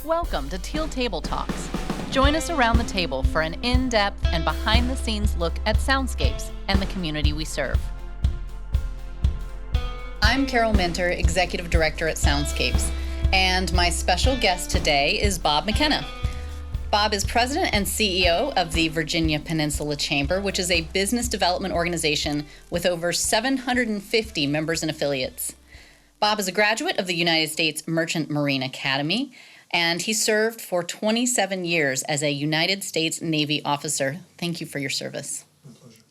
Welcome to Teal Table Talks. Join us around the table for an in-depth and behind-the-scenes look at Soundscapes and the community we serve. I'm Carol Minter, Executive Director at Soundscapes, and my special guest today is Bob McKenna. Bob is President and CEO of the Virginia Peninsula Chamber, which is a business development organization with over 750 members and affiliates. Bob is a graduate of the United States Merchant Marine Academy, and he served for 27 years as a United States Navy officer. Thank you for your service. My pleasure.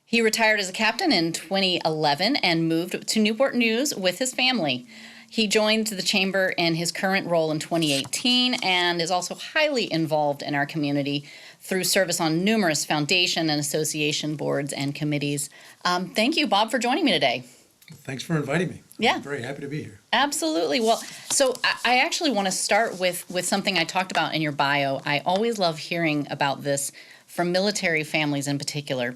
He retired as a captain in 2011 and moved to Newport News with his family. He joined the Chamber in his current role in 2018 and is also highly involved in our community through service on numerous foundation and association boards and committees. Thank you, Bob, for joining me today. Thanks for inviting me. Yeah. I'm very happy to be here. Absolutely. Well, so I actually want to start with something I talked about in your bio. I always love hearing about this from military families in particular.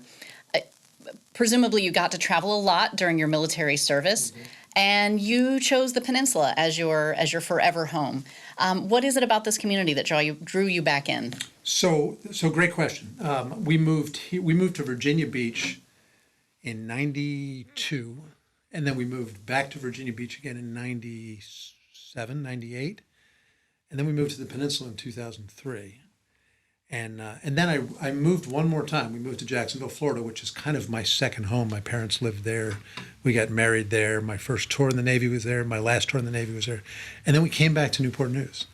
Presumably you got to travel a lot during your military service, and you chose the peninsula as your forever home. What is it about this community that drew you back in? So great question. We moved to Virginia Beach in '92. And then we moved back to Virginia Beach again in '97, '98. And then we moved to the peninsula in 2003. And then I moved one more time. We moved to Jacksonville, Florida, which is kind of my second home. My parents lived there. We got married there. My first tour in the Navy was there. My last tour in the Navy was there. And then we came back to Newport News.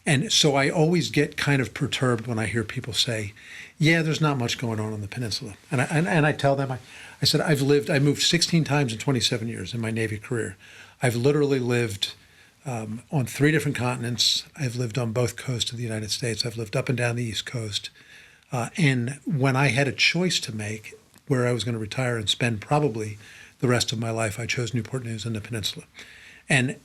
And so I always get kind of perturbed when I hear people say, yeah, there's not much going on the peninsula. And I tell them, I said, I moved 16 times in 27 years in my Navy career. I've literally lived on 3 different continents. I've lived on both coasts of the United States. I've lived up and down the East Coast. And when I had a choice to make where I was going to retire and spend probably the rest of my life, I chose Newport News and the peninsula. And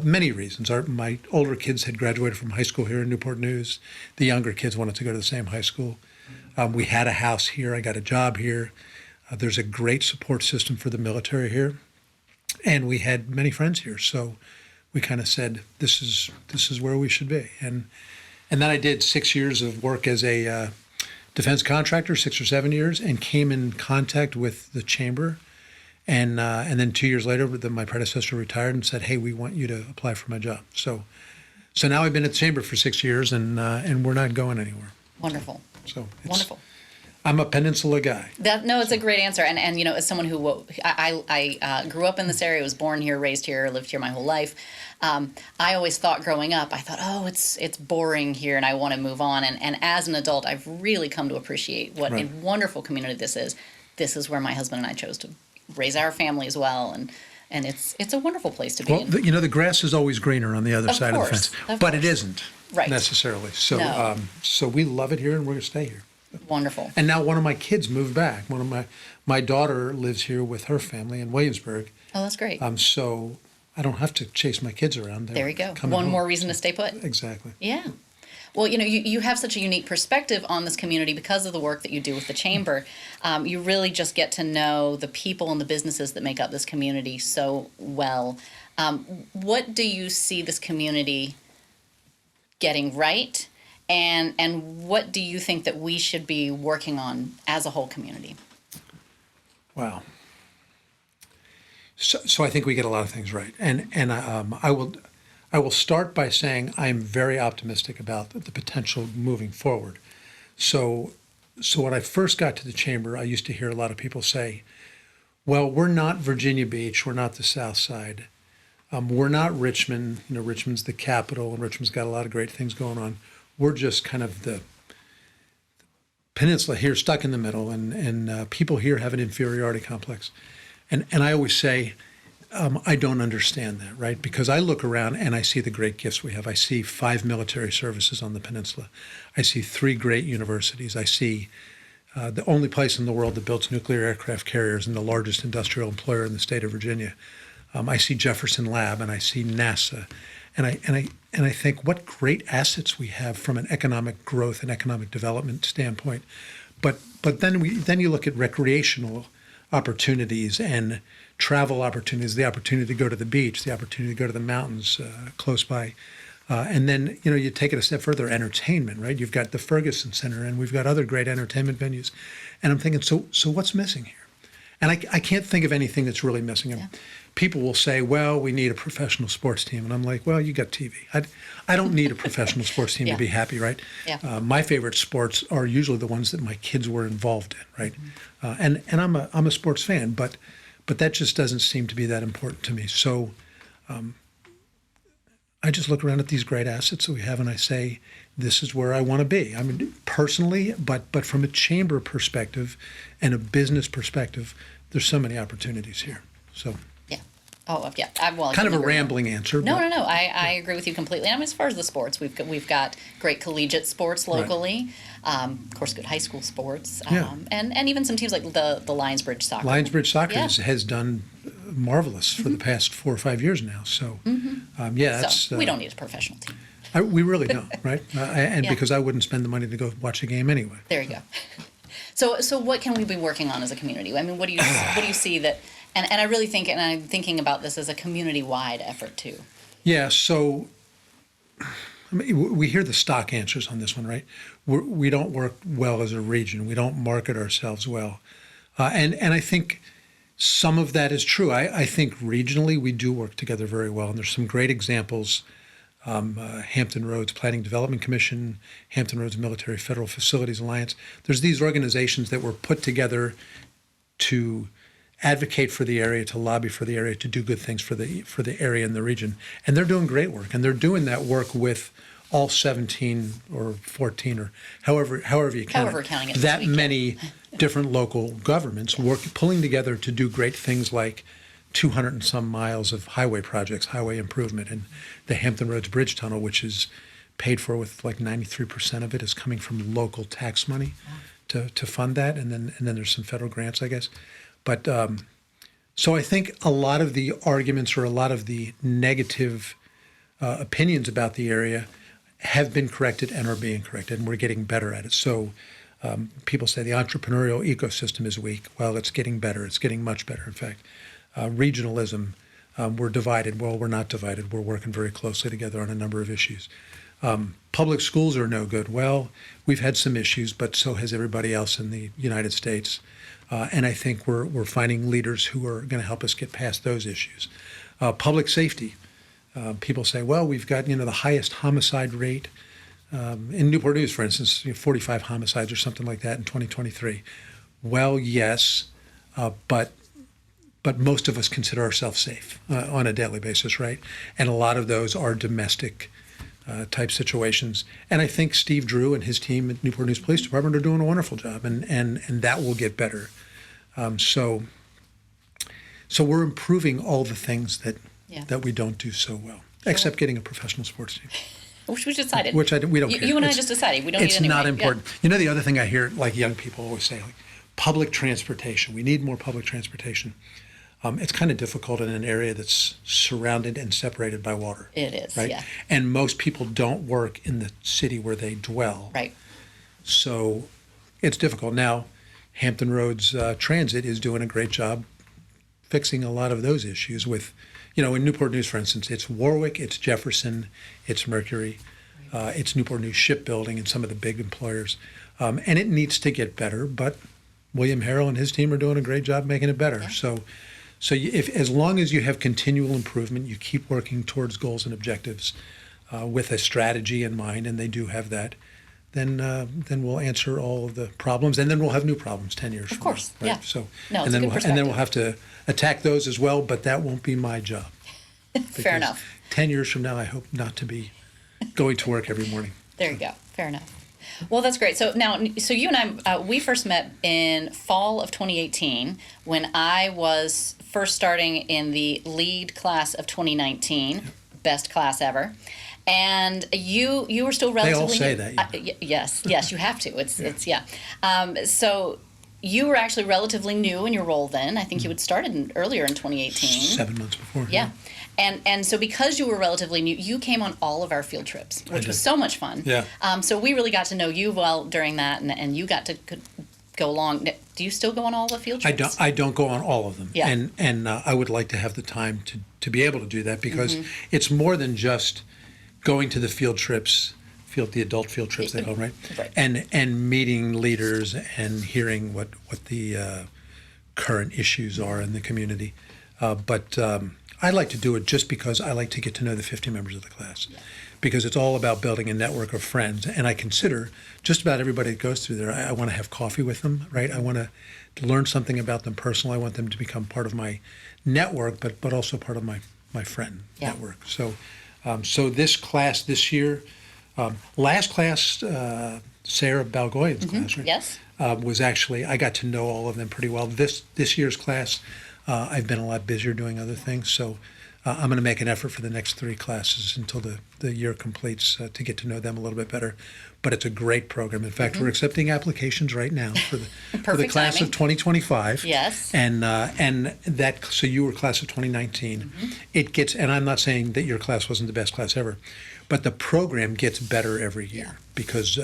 many reasons. My older kids had graduated from high school here in Newport News. The younger kids wanted to go to the same high school. We had a house here. I got a job here. There's a great support system for the military here. And we had many friends here. So we kind of said, this is where we should be. And then I did 6 years of work as a defense contractor, 6 or 7 years, and came in contact with the Chamber. And then 2 years later, my predecessor retired and said, hey, we want you to apply for my job. So now I've been at the Chamber for 6 years, and we're not going anywhere. Wonderful. So Wonderful. I'm a peninsula guy. It's a great answer. And you know, as someone who I grew up in this area, was born here, raised here, lived here my whole life. I always thought growing up, I thought, oh, it's boring here and I want to move on. And as an adult, I've really come to appreciate what a wonderful community this is. This is where my husband and I chose to raise our family as well. And it's a wonderful place to be in. Well, the grass is always greener on the other side of the fence. But it isn't necessarily. So, No. So we love it here and we're going to stay here. Wonderful. And now one of my kids moved back. My daughter lives here with her family in Williamsburg. Oh, that's great. So I don't have to chase my kids around. There you go. One more reason to stay put. Exactly. Yeah. Well, you know, you have such a unique perspective on this community because of the work that you do with the Chamber. You really just get to know the people and the businesses that make up this community so well. What do you see this community getting right? And what do you think that we should be working on as a whole community? Wow. So I think we get a lot of things right. And I will start by saying I'm very optimistic about the potential moving forward. So when I first got to the Chamber, I used to hear a lot of people say, well, we're not Virginia Beach, we're not the South Side, we're not Richmond. You know, Richmond's the capital, and Richmond's got a lot of great things going on. We're just kind of the peninsula here, stuck in the middle, and people here have an inferiority complex. And I always say, I don't understand that, right? Because I look around and I see the great gifts we have. I see 5 military services on the peninsula. I see 3 great universities. I see the only place in the world that builds nuclear aircraft carriers and the largest industrial employer in the state of Virginia. I see Jefferson Lab and I see NASA. And I think what great assets we have from an economic growth and economic development standpoint. But then you look at recreational opportunities and travel opportunities, the opportunity to go to the beach, the opportunity to go to the mountains close by. And then, you take it a step further, entertainment, right? You've got the Ferguson Center, and we've got other great entertainment venues. And I'm thinking, so what's missing here? And I can't think of anything that's really missing. And people will say, well, we need a professional sports team. And I'm like, well, you got TV. I don't need a professional sports team to be happy, right? Yeah. My favorite sports are usually the ones that my kids were involved in, right? And I'm a sports fan, but that just doesn't seem to be that important to me. So I just look around at these great assets that we have, and I say, this is where I want to be. I mean, personally, but from a chamber perspective and a business perspective, there's so many opportunities here. So Yeah. Oh, yeah. Well, kind of a rambling answer. No, but- no. I agree with you completely. I mean, as far as the sports, we've got great collegiate sports locally. Of course, good high school sports. And even some teams like the Lionsbridge soccer. Lionsbridge Soccer Yeah. has done marvelous for the past 4 or 5 years now. So, that's So we don't need a professional team. we really don't, right? And Yeah. because I wouldn't spend the money to go watch a game anyway. There you go. So what can we be working on as a community? I mean, what do you see that? And I really think, and I'm thinking about this as a community-wide effort too. Yeah. So I mean, we hear the stock answers on this one, right? We don't work well as a region. We don't market ourselves well, and I think some of that is true. I think regionally we do work together very well, and there's some great examples. Hampton Roads Planning Development Commission, Hampton Roads Military Federal Facilities Alliance. There's these organizations that were put together to advocate for the area, to lobby for the area, to do good things for the area and the region. And they're doing great work, and they're doing that work with all 17 or 14 or however you count However counting it this that week, many different local governments pulling together to do great things like 200 and some miles of highway projects, highway improvement, and the Hampton Roads Bridge Tunnel, which is paid for with like 93% of it is coming from local tax money to fund that, and then there's some federal grants, I guess. But so I think a lot of the arguments or a lot of the negative opinions about the area have been corrected and are being corrected, and we're getting better at it. So people say the entrepreneurial ecosystem is weak. Well, it's getting better. It's getting much better, in fact. Regionalism, we're divided. Well, we're not divided. We're working very closely together on a number of issues. Public schools are no good. Well, we've had some issues, but so has everybody else in the United States. And I think we're finding leaders who are going to help us get past those issues. Public safety. People say, well, we've got the highest homicide rate in Newport News, for instance, 45 homicides or something like that in 2023. Well, yes, but most of us consider ourselves safe on a daily basis, right? And a lot of those are domestic type situations. And I think Steve Drew and his team at Newport News Police Department are doing a wonderful job, and that will get better. So we're improving all the things that we don't do so well, except getting a professional sports team. Which we decided. We don't care. You and I just decided we don't need it It's anyway. not important. Yeah. The other thing I hear, like young people always say, like public transportation. We need more public transportation. It's kind of difficult in an area that's surrounded and separated by water. It is, right? yeah. And most people don't work in the city where they dwell. Right. So it's difficult. Now, Hampton Roads Transit is doing a great job fixing a lot of those issues with, in Newport News, for instance, it's Warwick, it's Jefferson, it's Mercury, it's Newport News Shipbuilding and some of the big employers. And it needs to get better, but William Harrell and his team are doing a great job making it better. Yeah. So as long as you have continual improvement, you keep working towards goals and objectives with a strategy in mind, and they do have that, then we'll answer all of the problems, and then we'll have new problems 10 years from now. Of course, yeah. So, no, and then we'll have to attack those as well, but that won't be my job. Fair enough. 10 years from now, I hope not to be going to work every morning. There you go. Fair enough. Well, that's great. So you and I, we first met in fall of 2018 when I was first starting in the lead class of 2019, best class ever. And you were still relatively They all say new. that. Yes, you have to. It's So you were actually relatively new in your role then. I think you had started earlier in 2018. 7 months before. Yeah. And so because you were relatively new, you came on all of our field trips, which was so much fun. Yeah. So we really got to know you well during that, and you got to go along. Do you still go on all the field trips? I don't go on all of them. Yeah. And I would like to have the time to be able to do that, because it's more than just going to the field trips, the adult field trips they call them, right? Right. And meeting leaders and hearing what the current issues are in the community. But I like to do it just because I like to get to know the 50 members of the class, because it's all about building a network of friends. And I consider just about everybody that goes through there, I want to have coffee with them, right? I want to learn something about them personally. I want them to become part of my network, but also part of my friend network. So this class this year, last class, Sarah Balgoyan's class, right? Yes. Was actually, I got to know all of them pretty well. This year's class, I've been a lot busier doing other things, so I'm going to make an effort for the next 3 classes until the year completes to get to know them a little bit better. But it's a great program. In fact, we're accepting applications right now for the class timing. of 2025. Yes. And that, so you were class of 2019. It gets, and I'm not saying that your class wasn't the best class ever, but the program gets better every year because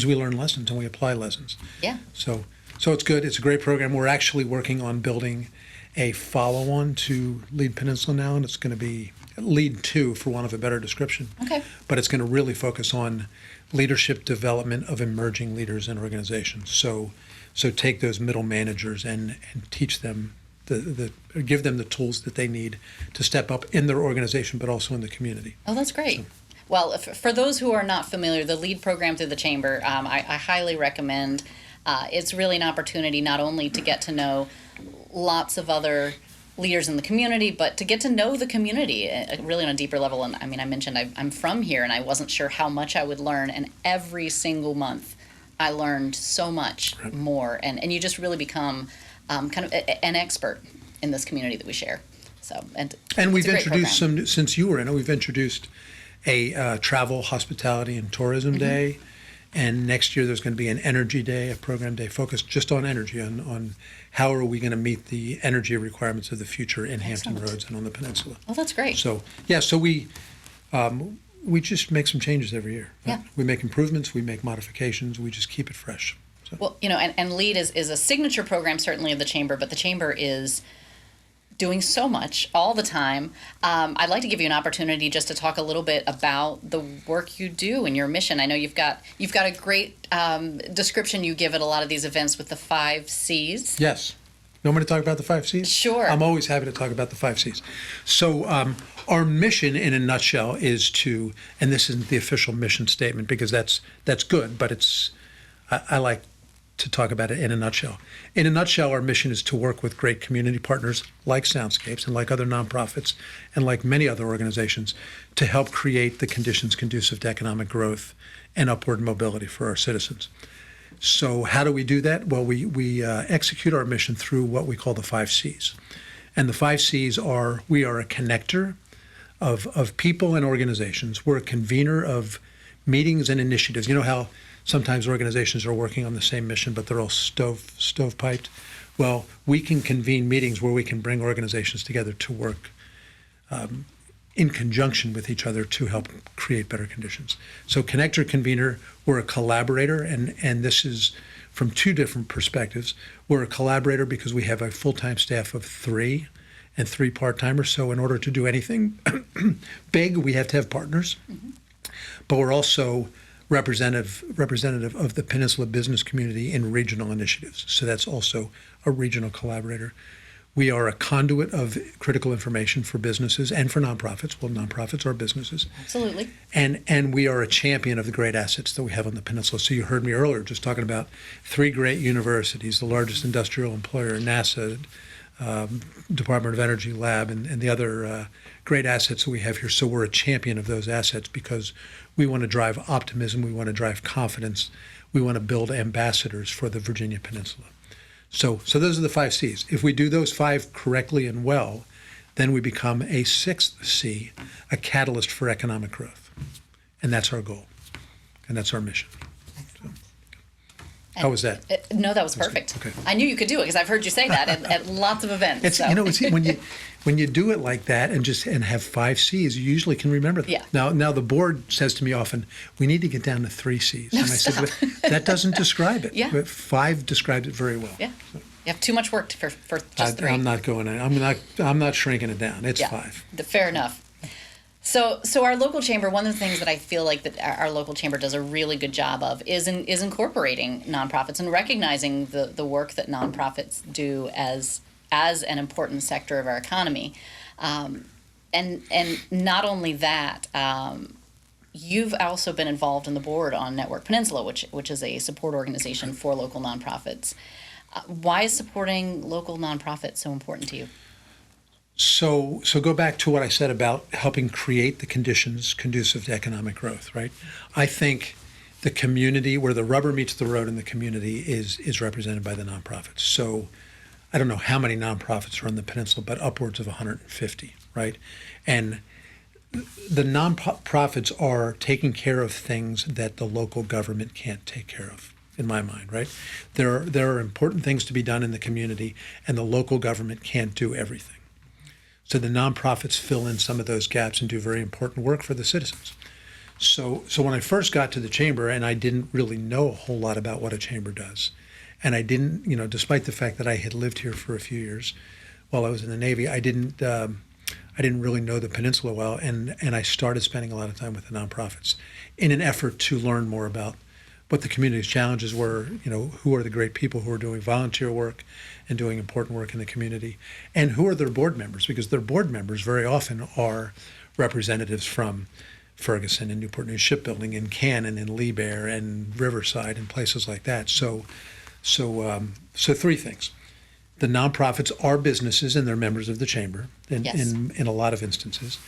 we learn lessons and we apply lessons. Yeah. So it's good. It's a great program. We're actually working on building a follow-on to Lead Peninsula now, and it's going to be Lead 2, for want of a better description. Okay. But it's going to really focus on leadership development of emerging leaders in organizations. So take those middle managers and teach them give them the tools that they need to step up in their organization, but also in the community. Oh, that's great. Well, for those who are not familiar, the LEAD program through the Chamber, I highly recommend. It's really an opportunity not only to get to know lots of other leaders in the community, but to get to know the community really on a deeper level. And I mean, I mentioned I'm from here, and I wasn't sure how much I would learn. And every single month, I learned so much more. And you just really become kind of an expert in this community that we share. So and we've introduced some, since you were in it, we've introduced a travel, hospitality, and tourism day. And next year there's going to be an energy day, a program day focused just on energy, on how are we going to meet the energy requirements of the future in Hampton Roads and on the peninsula. Oh, that's great. So we just make some changes every year. Yeah. We make improvements, we make modifications, we just keep it fresh. So. Well, and LEAD is a signature program certainly of the Chamber, but the Chamber is doing so much all the time. I'd like to give you an opportunity just to talk a little bit about the work you do and your mission. I know you've got a great description you give at a lot of these events with the 5 C's. Yes. You want me to talk about the 5 C's? Sure. I'm always happy to talk about the 5 C's. So our mission in a nutshell is to, and this isn't the official mission statement because that's good, but I like to talk about it in a nutshell. In a nutshell, our mission is to work with great community partners like Soundscapes and like other nonprofits and like many other organizations to help create the conditions conducive to economic growth and upward mobility for our citizens. So how do we do that? Well, we execute our mission through what we call the 5 C's. And the 5 C's are, we are a connector of people and organizations. We're a convener of meetings and initiatives. You know how sometimes organizations are working on the same mission, but they're all stovepiped. Well, we can convene meetings where we can bring organizations together to work in conjunction with each other to help create better conditions. So connector, convener, we're a collaborator, and this is from 2 different perspectives. We're a collaborator because we have a full-time staff of 3 and 3 part-timers. So in order to do anything big, we have to have partners. But we're also representative of the Peninsula business community in regional initiatives. So that's also a regional collaborator. We are a conduit of critical information for businesses and for nonprofits. Well, nonprofits are businesses. Absolutely. And we are a champion of the great assets that we have on the peninsula. So you heard me earlier just talking about 3 great universities, the largest industrial employer, NASA, Department of Energy lab, and the other great assets that we have here. So we're a champion of those assets because we want to drive optimism, we want to drive confidence, we want to build ambassadors for the Virginia Peninsula. So those are the 5 C's. If we do those 5 correctly and well, then we become a 6th C, a catalyst for economic growth. And that's our goal. And that's our mission. So, how was that? No, that was perfect. Okay. I knew you could do it because I've heard you say that at lots of events. It's when you do it like that and have 5 C's, you usually can remember them. Yeah. Now the board says to me often, we need to get down to 3 C's. No, and I said, well, that doesn't describe it. Yeah. But 5 described it very well. Yeah. You have too much work for just 3. I'm not going in. I'm not shrinking it down. It's 5. Fair enough. So our local chamber, one of the things that I feel like that our local chamber does a really good job of is incorporating nonprofits and recognizing the work that nonprofits do as an important sector of our economy. And not only that, you've also been involved in the board on Network Peninsula, which is a support organization for local nonprofits. Why is supporting local nonprofits so important to you? So go back to what I said about helping create the conditions conducive to economic growth, right? I think the community, where the rubber meets the road in the community, is represented by the nonprofits. So I don't know how many nonprofits are on the peninsula, but upwards of 150, right? And the nonprofits are taking care of things that the local government can't take care of, in my mind, right? There are important things to be done in the community, and the local government can't do everything. So the nonprofits fill in some of those gaps and do very important work for the citizens. So when I first got to the chamber, and I didn't really know a whole lot about what a chamber does, and I didn't, despite the fact that I had lived here for a few years while I was in the Navy, I didn't really know the peninsula well, and I started spending a lot of time with the nonprofits in an effort to learn more about what the community's challenges were, who are the great people who are doing volunteer work and doing important work in the community, and who are their board members, because their board members very often are representatives from Ferguson and Newport News Shipbuilding and Cannon and Lee Bear and Riverside and places like that. So three things. The nonprofits are businesses and they're members of the chamber in a lot of instances.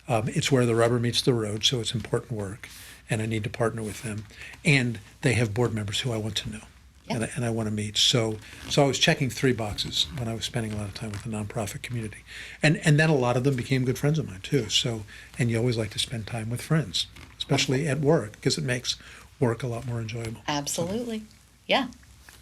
It's where the rubber meets the road, so it's important work, and I need to partner with them. And they have board members who I want to know. Yep. And I want to meet. So I was checking three boxes when I was spending a lot of time with the nonprofit community. And then a lot of them became good friends of mine too. And you always like to spend time with friends, especially at work, because it makes work a lot more enjoyable. Absolutely. Yeah.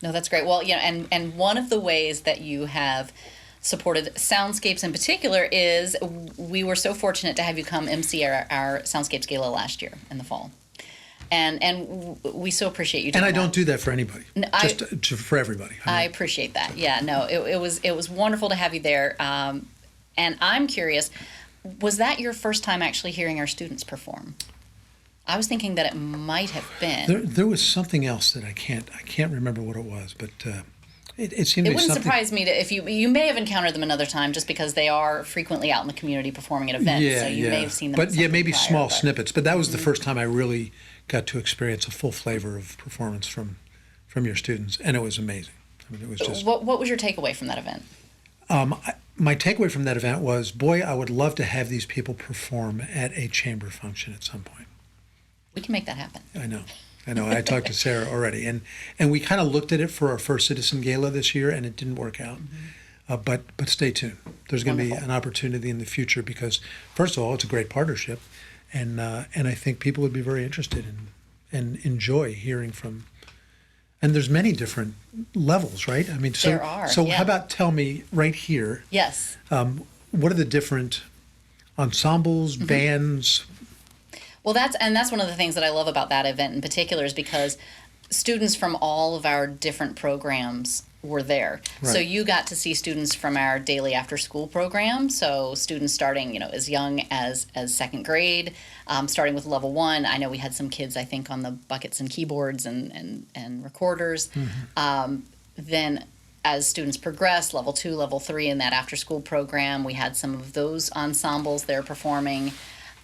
No, that's great. Well, and one of the ways that you have supported Soundscapes in particular is we were so fortunate to have you come MC our Soundscapes Gala last year in the fall. And we so appreciate you doing that. And I don't do that for anybody, for everybody. I appreciate that. Yeah, no, it was wonderful to have you there. And I'm curious, was that your first time actually hearing our students perform? I was thinking that it might have been. There was something else that I can't remember what it was, but it seemed. It wouldn't surprise me if you may have encountered them another time, just because they are frequently out in the community performing at events. Yeah, so you may have seen them. But maybe small snippets. But that was the first time I really got to experience a full flavor of performance from your students, and it was amazing. I mean, it was just. What was your takeaway from that event? My takeaway from that event was, boy, I would love to have these people perform at a chamber function at some point. We can make that happen. I know. I talked to Sarah already, and we kind of looked at it for our first Citizen Gala this year, and it didn't work out. Mm-hmm. But stay tuned. There's going to be an opportunity in the future because, first of all, it's a great partnership, and I think people would be very interested in and enjoy hearing from. And there's many different levels, right? I mean, there are. So how about tell me right here? Yes. What are the different ensembles, mm-hmm. bands? Well, that's one of the things that I love about that event in particular is because students from all of our different programs were there. Right. So you got to see students from our daily after school program. So students starting, as young as second grade, starting with level 1. I know we had some kids, I think, on the buckets and keyboards and recorders. Mm-hmm. Then as students progressed, level 2, level 3 in that after school program, we had some of those ensembles there performing.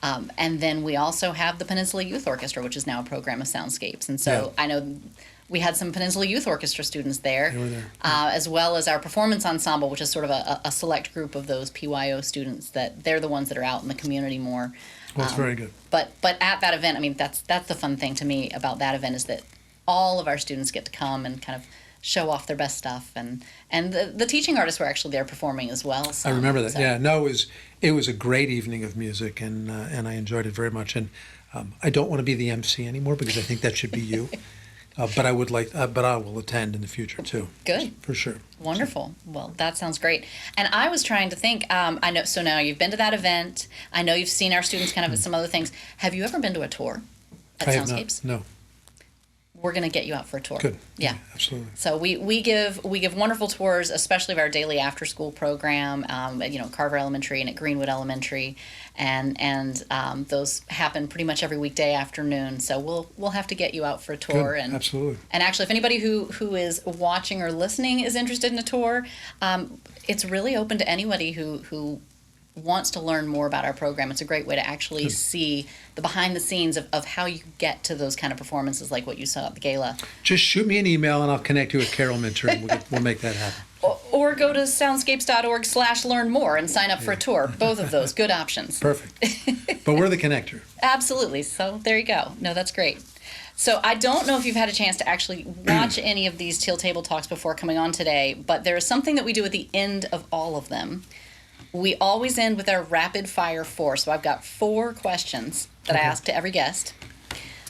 And then we also have the Peninsula Youth Orchestra, which is now a program of Soundscapes. And so I know we had some Peninsula Youth Orchestra students there, as well as our performance ensemble, which is sort of a select group of those PYO students that they're the ones that are out in the community more. Well, that's very good. But at that event, I mean, that's the fun thing to me about that event is that all of our students get to come and kind of show off their best stuff, and the teaching artists were actually there performing as well. I remember that. So. Yeah, no, it was a great evening of music, and I enjoyed it very much. And I don't want to be the MC anymore because I think that should be you. But I would but I will attend in the future too. Good, for sure. Wonderful. Well, that sounds great. And I was trying to think. I know. So now you've been to that event. I know you've seen our students kind of at some other things. Have you ever been to a tour at Soundscapes? No. we're going to get you out for a tour. Good. Yeah. Absolutely. So we give wonderful tours, especially of our daily after school program, at Carver Elementary and at Greenwood Elementary, and those happen pretty much every weekday afternoon. So we'll have to get you out for a tour. Good. And Absolutely. And actually, if anybody who is watching or listening is interested in a tour, it's really open to anybody who wants to learn more about our program. It's a great way to actually see the behind the scenes of how you get to those kind of performances like what you saw at the gala. Just shoot me an email and I'll connect you with Carol Minter and we'll make that happen. Or go to soundscapes.org/learn more and sign up for a tour. Both of those, good options. Perfect. But we're the connector. Absolutely. So there you go. No, that's great. So I don't know if you've had a chance to actually watch any of these Teal Table Talks before coming on today, but there is something that we do at the end of all of them. We always end with our rapid fire 4. So I've got 4 questions that I ask to every guest.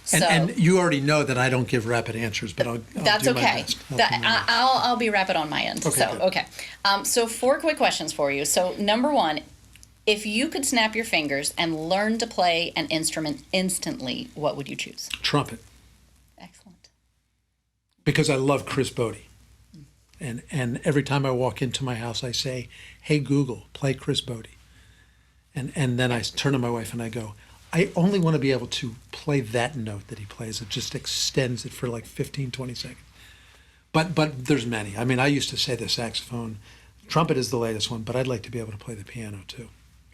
So And you already know that I don't give rapid answers, but I'll that's do okay. my best. I'll be rapid on my end. Okay, So good. okay. So 4 quick questions for you. So number 1, if you could snap your fingers and learn to play an instrument instantly, what would you choose? Trumpet, Excellent. because I love Chris Bodie. And every time I walk into my house, I say, "Hey Google, play Chris Bodie." And then I turn to my wife and I go, "I only want to be able to play that note that he plays. It just extends it for like 15, 20 seconds." But there's many. I mean, I used to say the saxophone. Trumpet is the latest one, but I'd like to be able to play the piano too,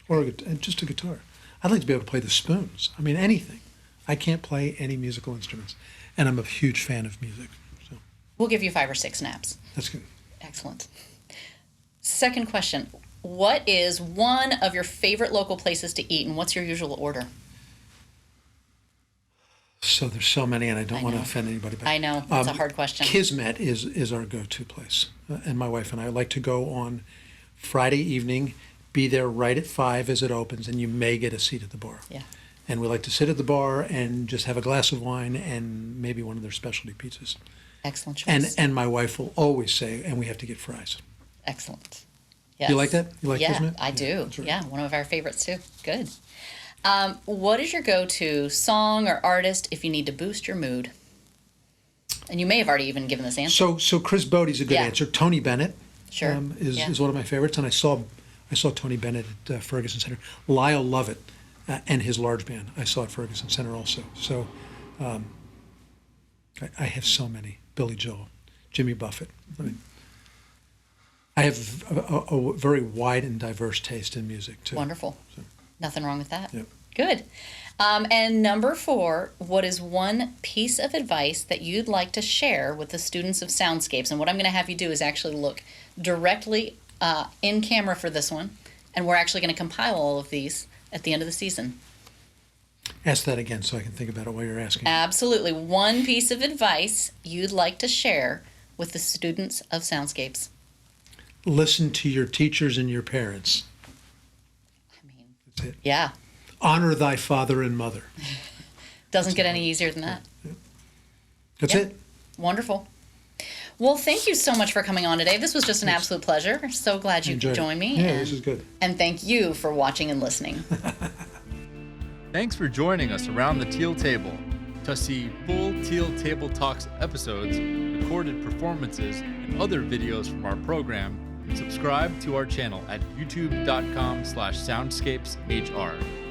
or just a guitar. I'd like to be able to play the spoons. I mean, anything. I can't play any musical instruments, and I'm a huge fan of music. So We'll give you 5 or 6 snaps. that's good. Excellent. Second question. What is one of your favorite local places to eat, and what's your usual order? So there's so many, and I don't want to know. offend anybody. But I know. That's a hard question. Kismet is our go-to place, and my wife and I like to go on Friday evening, be there right at 5 as it opens, and you may get a seat at the bar. Yeah. And we like to sit at the bar and just have a glass of wine and maybe one of their specialty pizzas. Excellent choice. And my wife will always say, "And we have to get fries." Excellent. Yes. You like that? You like yeah, Kismet? I do. that's right. Yeah, one of our favorites too. Good. What is your go-to song or artist if you need to boost your mood? And you may have already even given this answer. So Chris Bodie's a good Yeah. answer. Tony Bennett Sure. Yeah. is one of my favorites, and I saw Tony Bennett at Ferguson Center. Lyle Lovett and his large band I saw at Ferguson Center also. So I have so many. Billy Joel, Jimmy Buffett. I mean, I have a very wide and diverse taste in music too. Wonderful. Nothing wrong with that. Yep. Good. And number 4, what is one piece of advice that you'd like to share with the students of Soundscapes? And what I'm going to have you do is actually look directly in camera for this one, and we're actually going to compile all of these at the end of the season. Ask that again so I can think about it while you're asking. Absolutely. One piece of advice you'd like to share with the students of Soundscapes. Listen to your teachers and your parents. I mean, That's it. yeah, Honor thy father and mother. doesn't get any easier than that. That's Yeah. it. Wonderful. Well, thank you so much for coming on today. This was just an absolute pleasure. So glad you could Enjoyed it. join me. Yeah, and, this is good. And thank you for watching and listening. Thanks for joining us around the Teal Table. To see full Teal Table Talks episodes, recorded performances, and other videos from our program, subscribe to our channel at youtube.com/soundscapeshr.